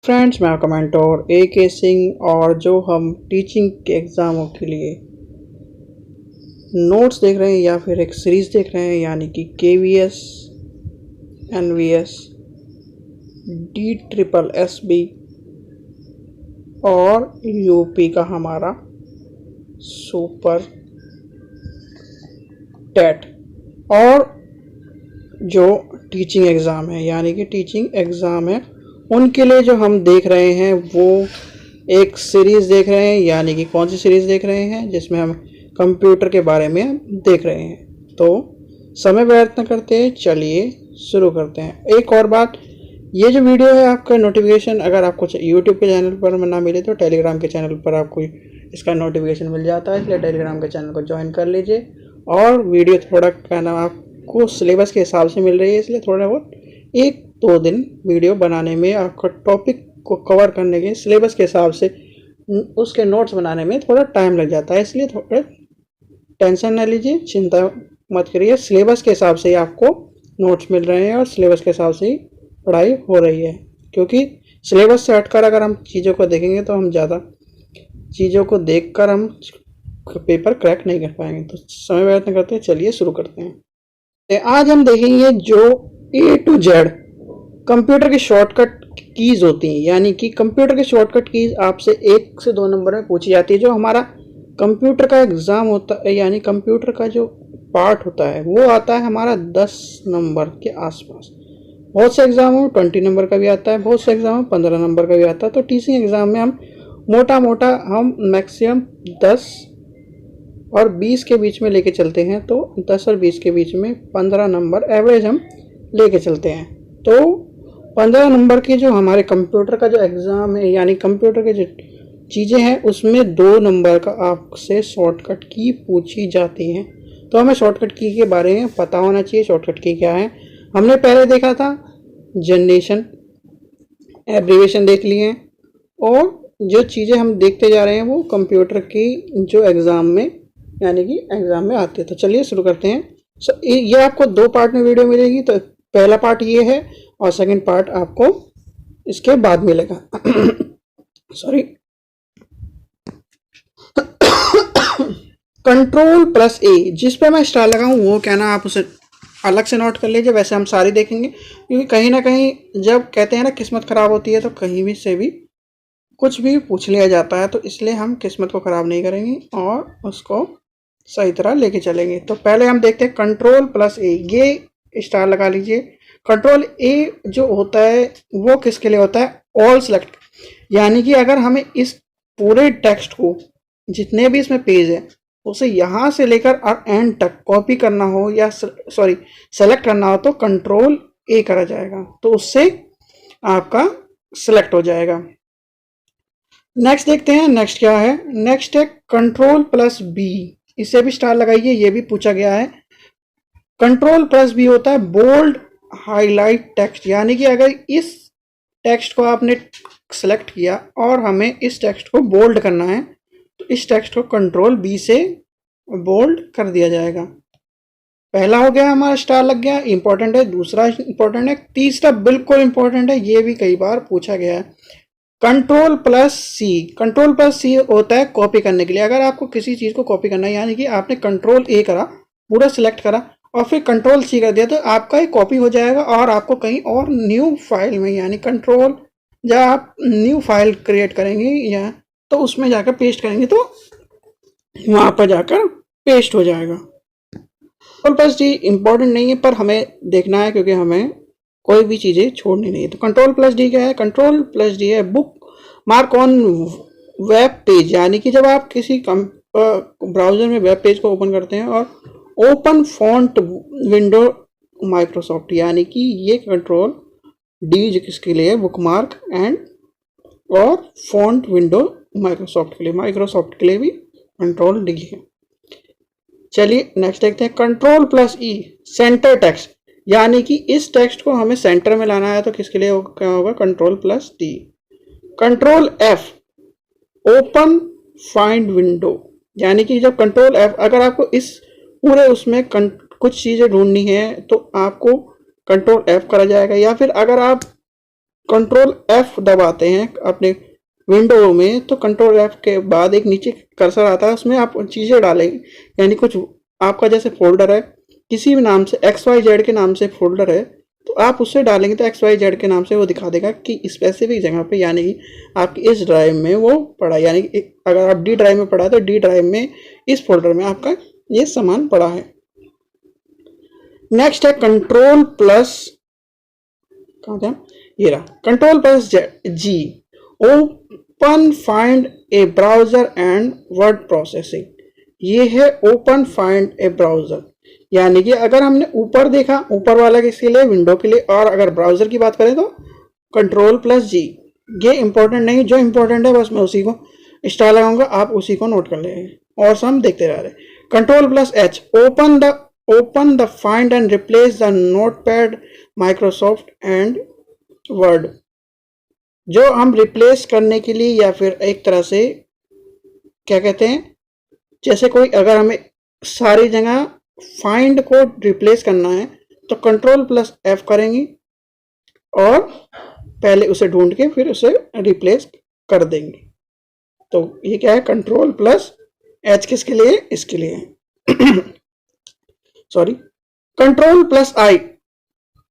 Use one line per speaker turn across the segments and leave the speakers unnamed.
Friends, मैं आपका mentor AK Singh और जो हम टीचिंग के एग्ज़ामों के लिए नोट्स देख रहे हैं या फिर एक सीरीज़ देख रहे हैं, यानी कि KVS, NVS, DSSB और UP का हमारा सुपर टेट और जो टीचिंग एग्ज़ाम है, यानी कि टीचिंग एग्ज़ाम है, उनके लिए जो हम देख रहे हैं वो एक सीरीज़ देख रहे हैं। यानी कि कौन सी सीरीज़ देख रहे हैं? जिसमें हम कंप्यूटर के बारे में देख रहे हैं। तो समय व्यर्थ न करते चलिए शुरू करते हैं। एक और बात, ये जो वीडियो है आपका नोटिफिकेशन अगर आपको यूट्यूब के चैनल पर ना मिले तो टेलीग्राम के चैनल पर आपको इसका नोटिफिकेशन मिल जाता है, इसलिए टेलीग्राम के चैनल को ज्वाइन कर लीजिए। और वीडियो थोड़ा कहना आपको सिलेबस के हिसाब से मिल रही है, इसलिए थोड़ा बहुत 1-2 दिन वीडियो बनाने में, आपका टॉपिक को कवर करने के सिलेबस के हिसाब से उसके नोट्स बनाने में थोड़ा टाइम लग जाता है, इसलिए थोड़ा टेंशन ना लीजिए, चिंता मत करिए। सिलेबस के हिसाब से ही आपको नोट्स मिल रहे हैं और सिलेबस के हिसाब से ही पढ़ाई हो रही है, क्योंकि सिलेबस से हटकर अगर हम चीज़ों को देखेंगे तो हम ज़्यादा चीज़ों को देखकर हम पेपर क्रैक नहीं कर पाएंगे। तो समय व्यर्थ न करते चलिए शुरू करते हैं। आज हम देखेंगे जो A to Z कंप्यूटर की शॉर्टकट कीज़ होती हैं, यानी कि कंप्यूटर की शॉर्टकट कीज़ आपसे 1 से 2 नंबर में पूछी जाती है। जो हमारा कंप्यूटर का एग्ज़ाम होता है, यानी कंप्यूटर का जो पार्ट होता है वो आता है हमारा 10 नंबर के आसपास। बहुत से एग्ज़ाम में 20 नंबर का भी आता है, बहुत से एग्ज़ाम में 15 नंबर का भी आता है। तो टीचिंग एग्ज़ाम में हम मोटा हम मैक्सिमम 10 और 20 के बीच में लेके चलते हैं। तो 10 और 20 के बीच में 15 नंबर एवरेज हम लेके चलते हैं। तो 15 नंबर के जो हमारे कंप्यूटर का जो एग्ज़ाम है, यानी कंप्यूटर के जो चीज़ें हैं, उसमें 2 नंबर का आपसे शॉर्टकट की पूछी जाती हैं। तो हमें शॉर्टकट की के बारे में पता होना चाहिए। शॉर्टकट की क्या है? हमने पहले देखा था जनरेशन, एब्रीविएशन देख लिए, और जो चीज़ें हम देखते जा रहे हैं वो कंप्यूटर की जो एग्ज़ाम में, यानी कि एग्ज़ाम में आते हैं। तो चलिए शुरू करते हैं। ये आपको 2 पार्ट में वीडियो मिलेगी। तो पहला पार्ट ये है और सेकंड पार्ट आपको इसके बाद मिलेगा। सॉरी। Ctrl+A जिस पे मैं स्टार लगाऊं वो कहना आप उसे अलग से नोट कर लीजिए। वैसे हम सारी देखेंगे, क्योंकि कहीं ना कहीं जब कहते हैं ना किस्मत खराब होती है तो कहीं भी से भी कुछ भी पूछ लिया जाता है, तो इसलिए हम किस्मत को ख़राब नहीं करेंगे और उसको सही तरह लेके चलेंगे। तो पहले हम देखते हैं Ctrl+A, ये स्टार लगा लीजिए। Ctrl+A जो होता है वो किसके लिए होता है? ऑल सेलेक्ट, यानी कि अगर हमें इस पूरे टेक्स्ट को, जितने भी इसमें पेज है, उसे यहाँ से लेकर और एंड तक कॉपी करना हो या सेलेक्ट करना हो तो Ctrl+A करा जाएगा, तो उससे आपका सेलेक्ट हो जाएगा। नेक्स्ट देखते हैं, नेक्स्ट क्या है? नेक्स्ट है Ctrl+B, इसे भी स्टार लगाइए, ये भी पूछा गया है। Ctrl+B होता है बोल्ड हाईलाइट टेक्स्ट, यानी कि अगर इस टेक्स्ट को आपने सेलेक्ट किया और हमें इस टेक्स्ट को बोल्ड करना है तो इस टेक्स्ट को Ctrl+B से बोल्ड कर दिया जाएगा। पहला हो गया, हमारा स्टार लग गया, इंपॉर्टेंट है। दूसरा इंपॉर्टेंट है। तीसरा बिल्कुल इंपॉर्टेंट है, ये भी कई बार पूछा गया है। Ctrl+C, Ctrl+C होता है कॉपी करने के लिए। अगर आपको किसी चीज़ को कॉपी करना है, यानी कि आपने Ctrl+A करा, पूरा सिलेक्ट करा और फिर Ctrl+C कर दिया, तो आपका ये कॉपी हो जाएगा और आपको कहीं और न्यू फाइल में, यानी कंट्रोल जब आप न्यू फाइल क्रिएट करेंगे या तो उसमें जाकर पेस्ट करेंगे तो वहाँ पर जाकर पेस्ट हो जाएगा। Ctrl+D इम्पोर्टेंट नहीं है, पर हमें देखना है क्योंकि हमें कोई भी चीज़ें छोड़नी नहीं है। तो Ctrl+D क्या है? Ctrl+D है book mark on web page, यानी कि जब आप किसी ब्राउज़र में वेब पेज को ओपन करते हैं और ओपन फॉन्ट विंडो माइक्रोसॉफ्ट, यानी कि ये Ctrl+D किसके लिए? बुक मार्क एंड और फॉन्ट विंडो माइक्रोसॉफ्ट के लिए, माइक्रोसॉफ्ट के लिए भी Ctrl+D है। चलिए नेक्स्ट देखते हैं Ctrl+E सेंटर टेक्स्ट, यानी कि इस टेक्स्ट को हमें सेंटर में लाना है तो किसके लिए क्या होगा? Ctrl+D। Ctrl+F open find window, यानी कि जब Ctrl+F, अगर आपको इस पूरे उसमें कुछ चीज़ें ढूंढनी है तो आपको Ctrl+F करा जाएगा। या फिर अगर आप कंट्रोल F दबाते हैं अपने विंडो में, तो कंट्रोल F के बाद एक नीचे कर्सर आता है, उसमें आप चीज़ें डालेंगे, यानी कुछ आपका जैसे फोल्डर है किसी भी नाम से, XYZ के नाम से फोल्डर है, तो आप उससे डालेंगे तो XYZ के नाम से वो दिखा देगा कि स्पेसिफिक जगह पे, यानी कि आपकी इस ड्राइव में वो पड़ा, यानी कि अगर आप D ड्राइव में पड़ा है तो D ड्राइव में इस फोल्डर में आपका ये सामान पड़ा है। नेक्स्ट है कंट्रोल प्लस, कहाँ था ये रहा, control plus G, open find A browser and word processing. ये है ओपन फाइंड ए ब्राउजर, यानी कि अगर हमने ऊपर देखा, ऊपर वाला किसके लिए, विंडो के लिए, और अगर ब्राउजर की बात करें तो कंट्रोल प्लस G। ये इंपॉर्टेंट नहीं, जो इंपॉर्टेंट है बस मैं उसी को स्टार लगाऊंगा, आप उसी को नोट कर लेंगे और सब देखते रह रहे। Control plus H, open the find and replace the notepad Microsoft and word. जो हम रिप्लेस करने के लिए, या फिर एक तरह से क्या कहते हैं, जैसे कोई अगर हमें सारी जगह फाइंड को रिप्लेस करना है तो कंट्रोल प्लस F करेंगे और पहले उसे ढूंढ के फिर उसे रिप्लेस कर देंगे। तो ये क्या है, कंट्रोल प्लस H किसके लिए, इसके लिए सॉरी। कंट्रोल प्लस I,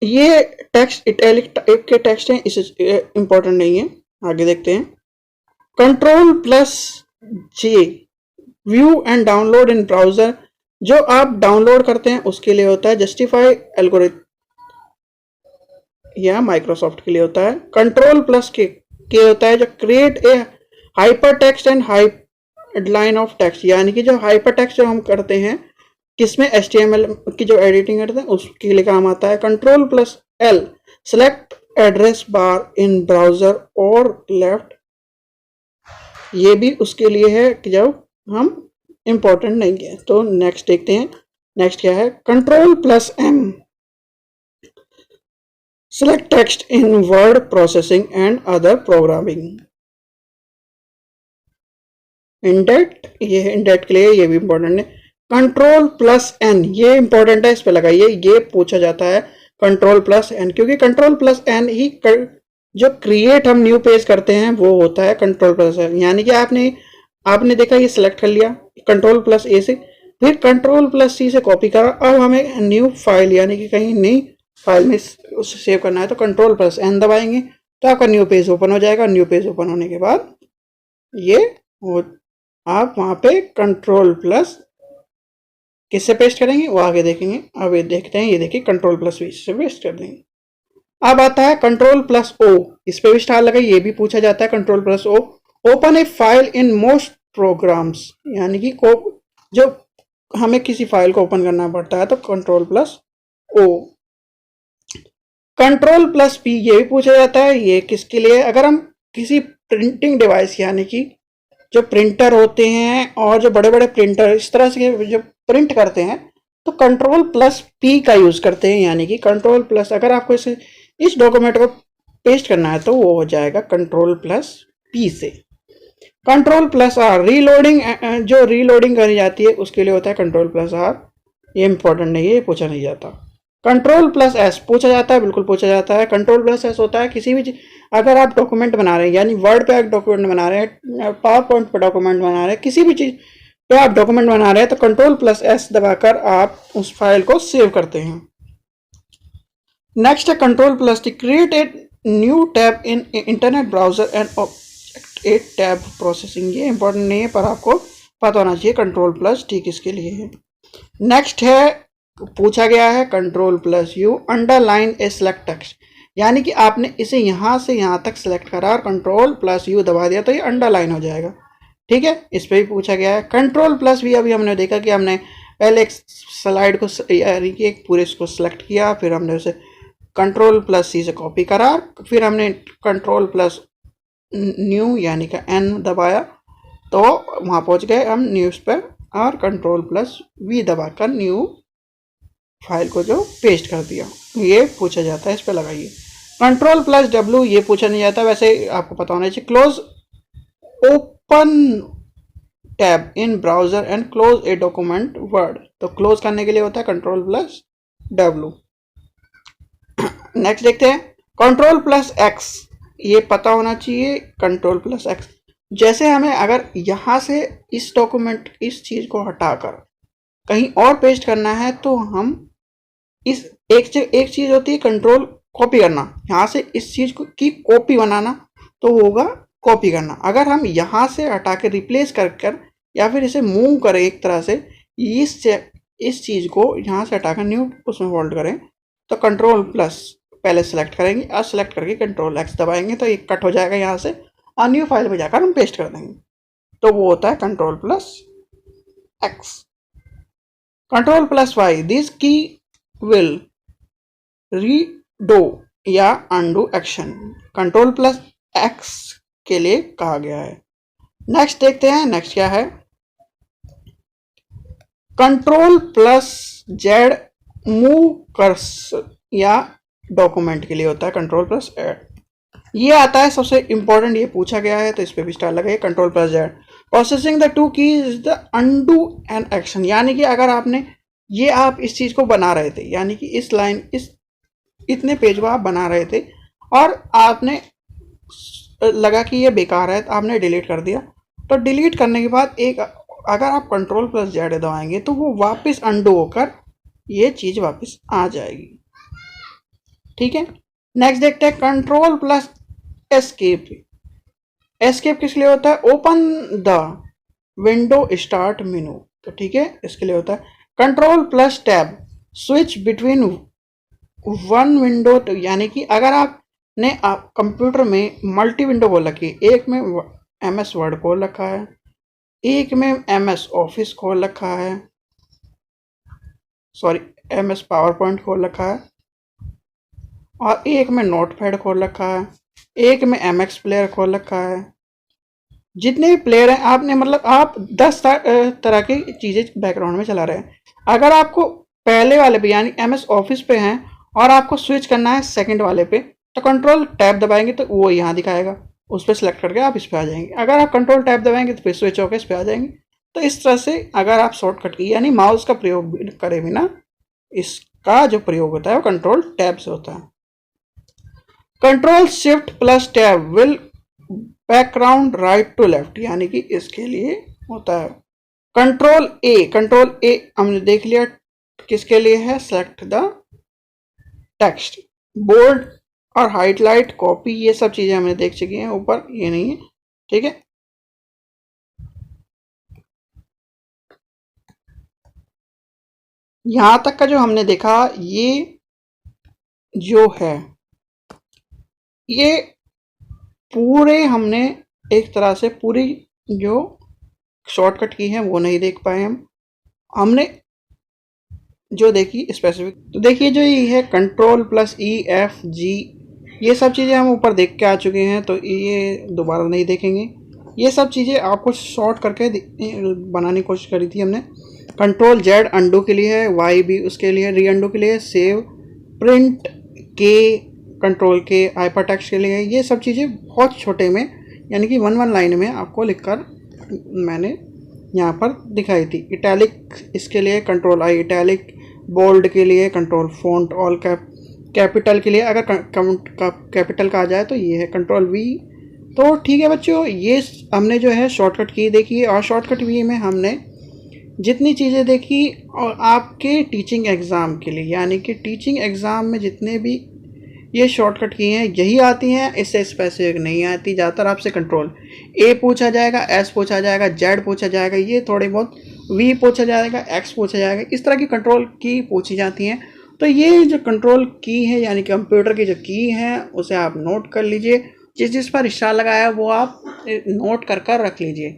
ये टेक्स्ट इटैलिक टाइप के टेक्स्ट हैं, इसे इंपॉर्टेंट नहीं है, आगे देखते हैं। Control plus J, view and download in browser, जो आप डाउनलोड करते हैं उसके लिए होता है। जस्टिफाई एल्गोरिथम या माइक्रोसॉफ्ट के लिए होता है। कंट्रोल प्लस के होता है जो create a hyper text and headline of text, यानी कि जो हाइपर टेक्स्ट जो हम करते हैं किसमें, HTML की जो एडिटिंग करते हैं उसके लिए काम आता है। Control plus L, select address bar इन ब्राउजर और लेफ्ट, ये भी उसके लिए है कि जब हम इंपॉर्टेंट नहीं है। तो नेक्स्ट देखते हैं, नेक्स्ट क्या है, control plus M, select text in word processing and other programming. Indent, ये इंडेट के लिए ये भी इंपॉर्टेंट है। कंट्रोल प्लस N, ये इंपॉर्टेंट है, इस पे लगाइए, ये पूछा जाता है कंट्रोल प्लस N, क्योंकि कंट्रोल प्लस N ही जो क्रिएट हम न्यू पेज करते हैं वो होता है कंट्रोल प्लस N। यानी कि आपने देखा ये सिलेक्ट कर लिया कंट्रोल प्लस A से, फिर कंट्रोल प्लस C से कॉपी करा, अब हमें न्यू फाइल यानी कि कहीं नई फाइल में उसे सेव करना है तो कंट्रोल प्लस N दबाएंगे तो आपका न्यू पेज ओपन हो जाएगा। न्यू पेज ओपन होने के बाद ये आप वहाँ पे कंट्रोल प्लस किससे पेस्ट करेंगे वो आगे देखेंगे। अब ये देखते हैं, ये देखिए कंट्रोल प्लस V से पेस्ट कर देंगे। अब आता है कंट्रोल प्लस O, इस पे भी स्टार लगा, ये भी पूछा जाता है control plus O, open a file in most programs, यानी कि जो हमें किसी फाइल को ओपन करना पड़ता है तो control plus O। Control plus P, ये भी पूछा जाता है, ये किसके लिए, अगर हम किसी प्रिंटिंग डिवाइस यानी कि जो प्रिंटर होते हैं और जो बड़े बड़े प्रिंटर इस तरह से जो प्रिंट करते हैं तो कंट्रोल प्लस P का यूज करते हैं, यानी कि कंट्रोल प्लस, अगर आपको इस डॉक्यूमेंट को पेस्ट करना है तो वो हो जाएगा कंट्रोल प्लस P से। कंट्रोल प्लस R, रीलोडिंग, जो रीलोडिंग करी जाती है उसके लिए होता है कंट्रोल प्लस R, ये इंपॉर्टेंट नहीं है, ये पूछा नहीं जाता। कंट्रोल प्लस S पूछा जाता है, बिल्कुल पूछा जाता है। कंट्रोल प्लस S होता है किसी भी अगर आप डॉक्यूमेंट बना रहे हैं, यानी वर्ड पे आप डॉक्यूमेंट बना रहे हैं, पावर पॉइंट पे डॉक्यूमेंट बना रहे हैं, किसी भी चीज पे आप डॉक्यूमेंट बना रहे हैं तो कंट्रोल प्लस S दबाकर आप उस फाइल को सेव करते हैं। नेक्स्ट है control plus T, create a new tab in internet browser and object A tab processing, ये इंपॉर्टेंट नहीं है पर आपको पता होना चाहिए कंट्रोल प्लस T किसके लिए है। नेक्स्ट है, पूछा गया है कंट्रोल प्लस U, अंडरलाइन ए सिलेक्ट टेक्स्ट, यानी कि आपने इसे यहाँ से यहाँ तक सिलेक्ट करा और कंट्रोल प्लस U दबा दिया तो ये अंडरलाइन हो जाएगा, ठीक है, इस पर भी पूछा गया है। कंट्रोल प्लस V, अभी हमने देखा कि हमने पहले एक स्लाइड को यानी कि एक पूरे इसको सिलेक्ट किया, फिर हमने उसे कंट्रोल प्लस C से कॉपी करा, फिर हमने कंट्रोल प्लस न्यू यानी कि N दबाया तो वहाँ पहुँच गए हम न्यूज़ पर, और कंट्रोल प्लस V दबाकर न्यू फाइल को जो पेस्ट कर दिया, ये पूछा जाता है, इस पर लगाइए। कंट्रोल प्लस W, ये पूछा नहीं जाता, वैसे आपको पता होना चाहिए। Close open tab in browser and close a document word, तो क्लोज करने के लिए होता है कंट्रोल प्लस W। नेक्स्ट देखते हैं कंट्रोल प्लस एक्स, ये पता होना चाहिए कंट्रोल प्लस एक्स। जैसे हमें अगर यहाँ से इस डॉक्यूमेंट इस चीज़ को हटाकर कहीं और पेस्ट करना है तो हम इस एक चीज़ होती है कंट्रोल कॉपी करना, यहाँ से इस चीज़ को की कॉपी बनाना तो होगा कॉपी करना। अगर हम यहाँ से हटा के रिप्लेस कर या फिर इसे मूव करें एक तरह से, इस चीज़ को यहाँ से हटाकर न्यू उसमें फोल्ड करें तो कंट्रोल प्लस पहले सेलेक्ट करेंगे और सेलेक्ट करके कंट्रोल एक्स दबाएंगे तो ये कट हो जाएगा यहाँ से और न्यू फाइल में जाकर हम पेस्ट कर देंगे। तो वो होता है control plus X. Control plus Y, this key will redo या undo action, control plus X के लिए कहा गया है। नेक्स्ट देखते हैं, नेक्स्ट क्या है, कंट्रोल प्लस जेड मूव कर्स या डॉक्यूमेंट के लिए होता है कंट्रोल प्लस एड। ये आता है सबसे इंपॉर्टेंट, ये पूछा गया है तो इस पे भी स्टार लगाइए। Control plus Z, processing the two keys is the undo an action, यानी कि अगर आपने ये आप इस चीज को बना रहे थे, यानी कि इस लाइन इस इतने पेज को आप बना रहे थे और आपने लगा कि ये बेकार है तो आपने डिलीट कर दिया, तो डिलीट करने के बाद एक अगर आप कंट्रोल प्लस जेड दबाएंगे तो वो वापस अनडू होकर ये चीज वापस आ जाएगी। ठीक है, नेक्स्ट देखते हैं कंट्रोल प्लस एस्केप। एस्केप किस लिए होता है, open the window start menu, तो ठीक है इसके लिए होता है। Control plus tab, switch between one window, तो यानी कि अगर आपने कंप्यूटर में मल्टी विंडो खोल रखी है, एक में MS वर्ड खोल रखा है, एक में MS ऑफिस खोल रखा है, सॉरी MS पावर पॉइंट खोल रखा है, और एक में नोटपैड खोल रखा है, एक में MX प्लेयर खोल रखा है। जितने भी प्लेयर हैं आपने मतलब आप 10 तरह की चीज़ें बैकग्राउंड में चला रहे हैं। अगर आपको पहले वाले पे यानी MS ऑफिस पे हैं और आपको स्विच करना है सेकंड वाले पे तो कंट्रोल टैब दबाएंगे तो वो यहाँ दिखाएगा, उस पर सिलेक्ट करके आप इस पर आ जाएंगे। अगर आप कंट्रोल टैब दबाएंगे तो फिर स्विच होकर इस पर आ जाएंगे। तो इस तरह से अगर आप शॉर्टकट की यानी माउस का प्रयोग करे बिना इसका जो प्रयोग होता है वो कंट्रोल टैब से होता है। Control shift plus tab will background right to left, यानी कि इसके लिए होता है। कंट्रोल ए हमने देख लिया किसके लिए है, सेलेक्ट द टेक्स्ट। बोल्ड और हाईलाइट कॉपी ये सब चीजें हमने देख चुकी हैं, ऊपर ये नहीं है। ठीक है, यहां तक का जो हमने देखा ये जो है ये पूरे हमने एक तरह से पूरी जो शॉर्टकट की है वो नहीं देख पाए हमने जो देखी स्पेसिफिक। तो देखिए जो ये है कंट्रोल प्लस EFG ये सब चीज़ें हम ऊपर देख के आ चुके हैं, तो ये दोबारा नहीं देखेंगे। ये सब चीज़ें आपको शॉर्ट करके बनाने की कोशिश करी थी हमने। कंट्रोल जेड अंडू के लिए है, वाई भी उसके लिए, री अंडू के लिए, सेव, प्रिंट के, कंट्रोल के, हाइपर टेक्स्ट के लिए। ये सब चीज़ें बहुत छोटे में यानी कि वन लाइन में आपको लिखकर मैंने यहाँ पर दिखाई थी। इटैलिक इसके लिए कंट्रोल आई इटैलिक, बोल्ड के लिए कंट्रोल फॉन्ट ऑल कैपिटल के लिए अगर कैपिटल का आ जाए तो ये है कंट्रोल V। तो ठीक है बच्चों, ये हमने जो है शॉर्टकट की देखी है और शॉर्टकट वी में हमने जितनी चीज़ें देखी और आपके टीचिंग एग्ज़ाम के लिए यानी कि टीचिंग एग्ज़ाम में जितने भी ये शॉर्टकट की हैं यही आती हैं, इससे स्पेसिफिक नहीं आती। ज़्यादातर आपसे कंट्रोल A पूछा जाएगा, S पूछा जाएगा, Z पूछा जाएगा, ये थोड़ी बहुत V पूछा जाएगा, X पूछा जाएगा, इस तरह की कंट्रोल की पूछी जाती हैं। तो ये जो कंट्रोल की है यानी कंप्यूटर की जो की है उसे आप नोट कर लीजिए, जिस पर स्टार लगाया वो आप नोट कर रख लीजिए।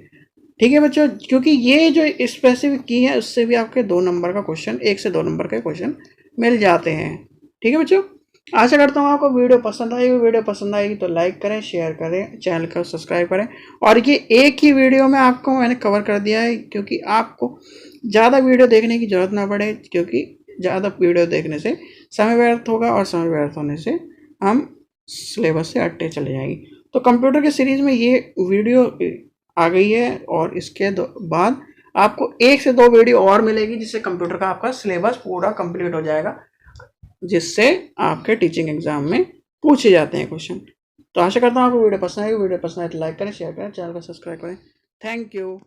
ठीक है बच्चों, क्योंकि ये जो स्पेसिफिक की है उससे भी आपके 2 नंबर का क्वेश्चन 1 से 2 नंबर के क्वेश्चन मिल जाते हैं। ठीक है बच्चों, आशा करता हूँ आपको वीडियो पसंद आएगी। वीडियो पसंद आएगी तो लाइक करें, शेयर करें, चैनल को सब्सक्राइब करें। और ये एक ही वीडियो में आपको मैंने कवर कर दिया है क्योंकि आपको ज़्यादा वीडियो देखने की ज़रूरत ना पड़े, क्योंकि ज़्यादा वीडियो देखने से समय व्यर्थ होगा और समय व्यर्थ होने से हम सिलेबस से हटते चले जाएंगे। तो कंप्यूटर के सीरीज़ में ये वीडियो आ गई है और इसके बाद आपको 1 से 2 वीडियो और मिलेगी जिससे कंप्यूटर का आपका सिलेबस पूरा कंप्लीट हो जाएगा, जिससे आपके टीचिंग एग्ज़ाम में पूछे जाते हैं क्वेश्चन। तो आशा करता हूँ आपको वीडियो पसंद आएगी। वीडियो पसंद आए तो लाइक करें, शेयर करें, चैनल को सब्सक्राइब करें। Thank you.